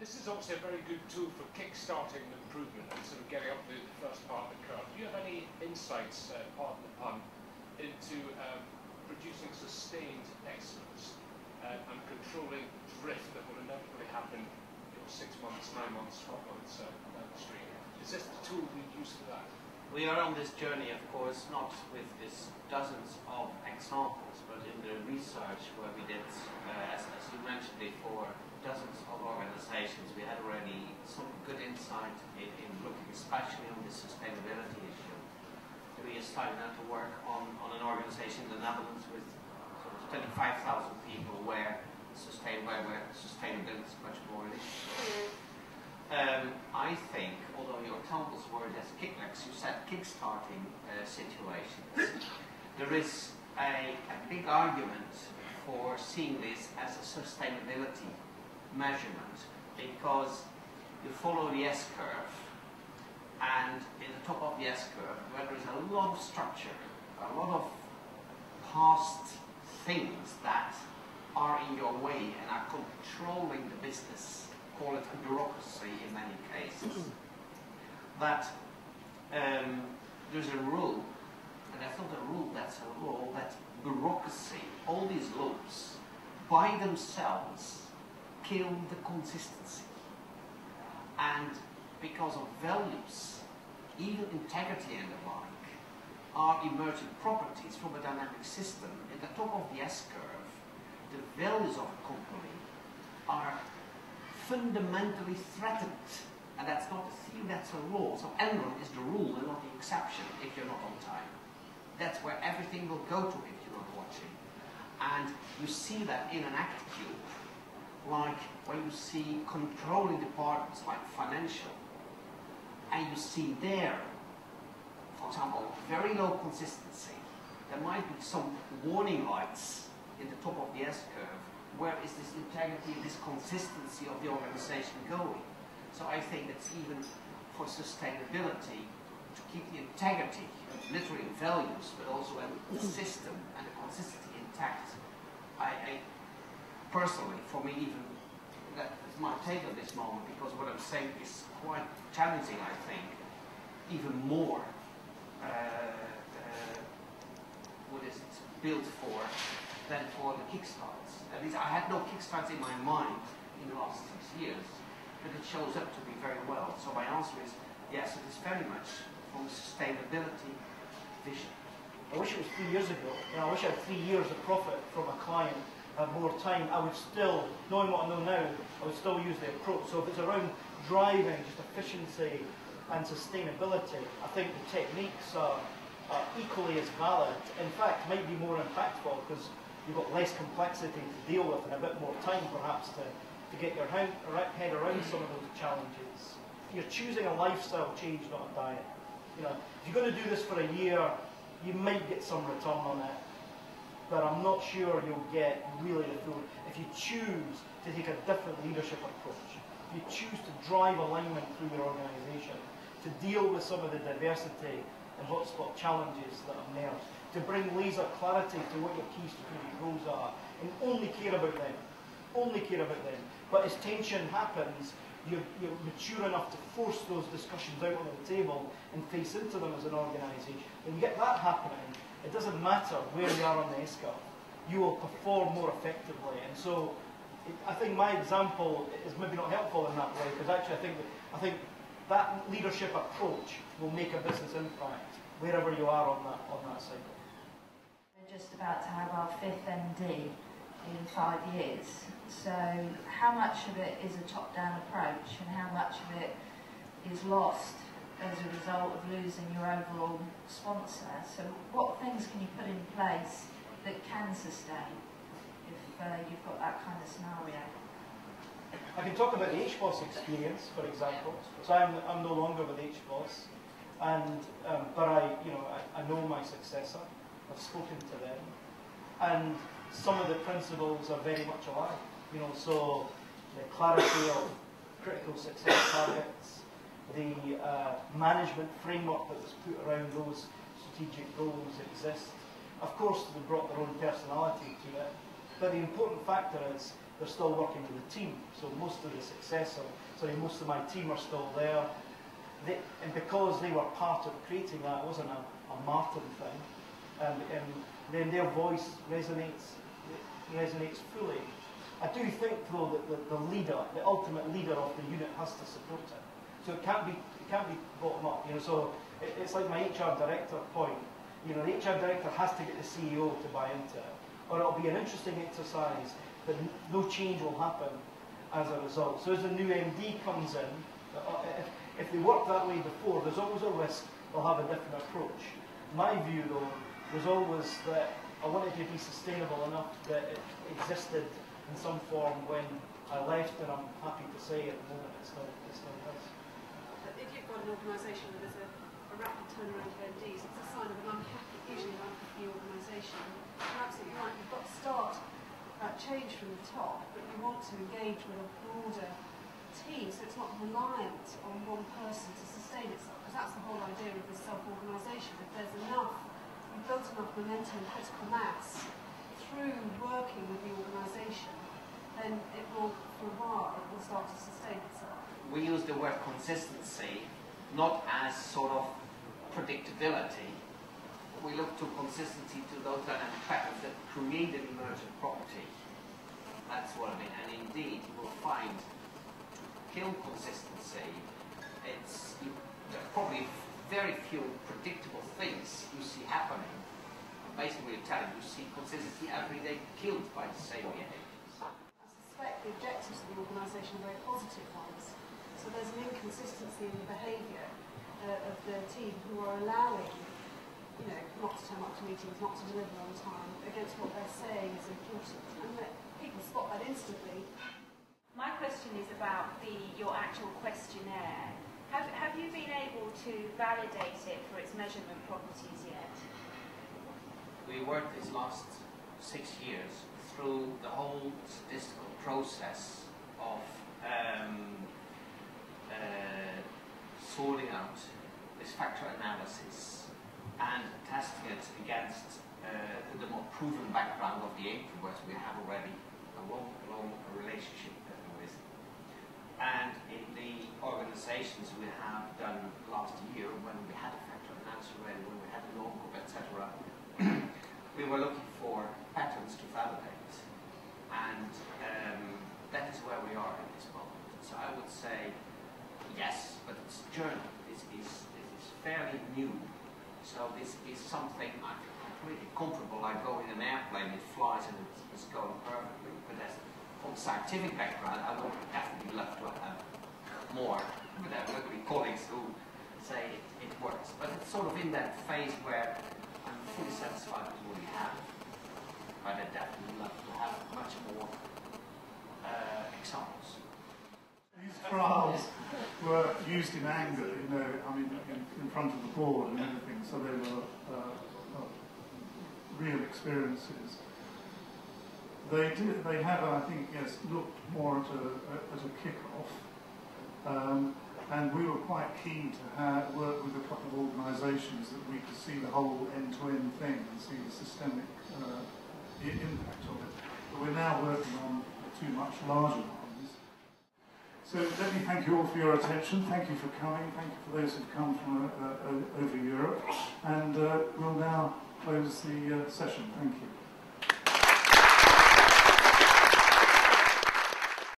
This is obviously a very good tool for kick-starting improvement and sort of getting up the first part of the curve. Do you have any insights, pardon the pun, into producing sustained excellence and controlling drift that will inevitably happen 6 months, 9 months, 12 months down the stream? Is this the tool we use for that? We are on this journey, of course, not with this dozens of examples, but in the research where we did, as you mentioned before, dozens of organizations, we had already some good insight in looking especially on the sustainability issue. We are starting now to work on an organization in the Netherlands with sort of 25,000 people where sustainability is much more an issue. I think, although your examples were as kickbacks, you said kickstarting situations, there is a big argument for seeing this as a sustainability measurement, because you follow the S-curve, and in the top of the S-curve, where there is a lot of structure, a lot of past things that are in your way and are controlling the business, call it a bureaucracy in many cases, that there's a rule, and that's not a rule, that's a law, that bureaucracy, all these laws, by themselves, kill the consistency. And because of values, even integrity and the like, are emergent properties from a dynamic system. At the top of the S-curve, the values of a company are fundamentally threatened. And that's not a theory, that's a law. So Enron is the rule and not the exception if you're not on time. That's where everything will go to if you're not watching. And you see that in an act cube, like when you see controlling departments like financial, and you see there, for example, very low consistency. There might be some warning lights in the top of the S-curve. Where is this integrity, this consistency of the organization going? So I think that's even for sustainability, to keep the integrity, literally values, but also the system and the consistency intact. I personally, for me even, that is my take on this moment, because what I'm saying is quite challenging, I think, even more what is it built for than for the kickstarts. At least I had no kickstarts in my mind in the last 6 years, but it shows up to be very well. So my answer is yes, it is very much from sustainability vision. I wish it was 3 years ago. I wish I had 3 years of profit from a client, had more time. I would still, knowing what I know now, I would still use the approach. So if it's around driving just efficiency and sustainability, I think the techniques are equally as valid. In fact, might be more impactful because you've got less complexity to deal with and a bit more time perhaps to get your head around some of those challenges. You're choosing a lifestyle change, not a diet. If you're going to do this for a year, you might get some return on it, but I'm not sure you'll get really the full. If you choose to take a different leadership approach, if you choose to drive alignment through your organisation, to deal with some of the diversity and hotspot challenges that emerge, to bring laser clarity to what your key strategic goals are, and only care about them. But as tension happens, you're mature enough to force those discussions out on the table and face into them as an organisation. When you get that happening, it doesn't matter where you are on the S-curve. You will perform more effectively. And so I think my example is maybe not helpful in that way, because actually I think that leadership approach will make a business impact wherever you are on that cycle. We're just about to have our 5th MD in 5 years. So how much of it is a top-down approach and how much of it is lost as a result of losing your overall sponsor? So what things can you put in place that can sustain if you've got that kind of scenario? I can talk about the HBOS experience, for example. So I'm no longer with HBOS, and but I know my successor. I've spoken to them, and some of the principles are very much alive. So the clarity of critical success targets, the management framework that was put around those strategic goals exist. Of course, they brought their own personality to it, but the important factor is they're still working with the team. So most of most of my team are still there. And because they were part of creating that, it wasn't a Martin thing, and then their voice resonates fully. I do think though that the leader, the ultimate leader of the unit, has to support it. So it can't be bottom up. So it's like my HR director point. The HR director has to get the CEO to buy into it, or it'll be an interesting exercise, but no change will happen as a result. So as the new MD comes in, if they worked that way before, there's always a risk they'll have a different approach. My view, though, was always that I wanted to be sustainable enough that it existed in some form when I left, and I'm happy to say at the moment it still is. If you've got an organisation where there's a rapid turnaround of MDs, it's a sign of an usually an unhappy organisation. You're absolutely right, you've got to start change from the top, but you want to engage with a broader team, so it's not reliant on one person to sustain itself, because that's the whole idea of this self-organisation. If there's you've built enough momentum and critical mass through working with the organisation, then it will, for a while, it will start to sustain itself. We use the word consistency not as sort of predictability. We look to consistency to those dynamic patterns that create an emergent property. That's what I mean. And indeed, you will find to kill consistency, there are probably very few predictable things you see happening. Basically, you're telling you see consistency every day killed by the same behaviors. I suspect the objectives of the organisation are very positive ones. So there's an inconsistency in the behaviour of the team who are allowing, not to turn up to meetings, not to deliver on time, against what they're saying is important. And that people spot that instantly. My question is about your actual questionnaire. Have you been able to validate it for its measurement properties yet? We worked these last 6 years through the whole statistical process of sorting out this factor analysis and testing it against the more proven background of the introverts we have already a long relationship with. And in the organizations we have done last year, when we had a factor analysis already, when we had a norm group, etc., we were looking for patterns to validate. And that is where we are at this moment. So I would say yes, but it's a journey. This is fairly new. So this is something I feel completely comfortable. I go in an airplane, it flies and it's going perfectly. But from a scientific background, I would definitely love to have more. But there will be colleagues who say it works. But it's sort of in that phase where I'm fully satisfied with what we have. But I'd definitely love to have much more examples. These trials were used in anger, in front of the board and everything, so they were real experiences. They have, I think, yes, looked more at a kick-off, and we were quite keen to work with a couple of organisations that we could see the whole end-to-end thing and see the systemic impact of it. But we're now working on two much larger ones. So let me thank you all for your attention. Thank you for coming. Thank you for those who've come from over Europe. And we'll now close the session. Thank you.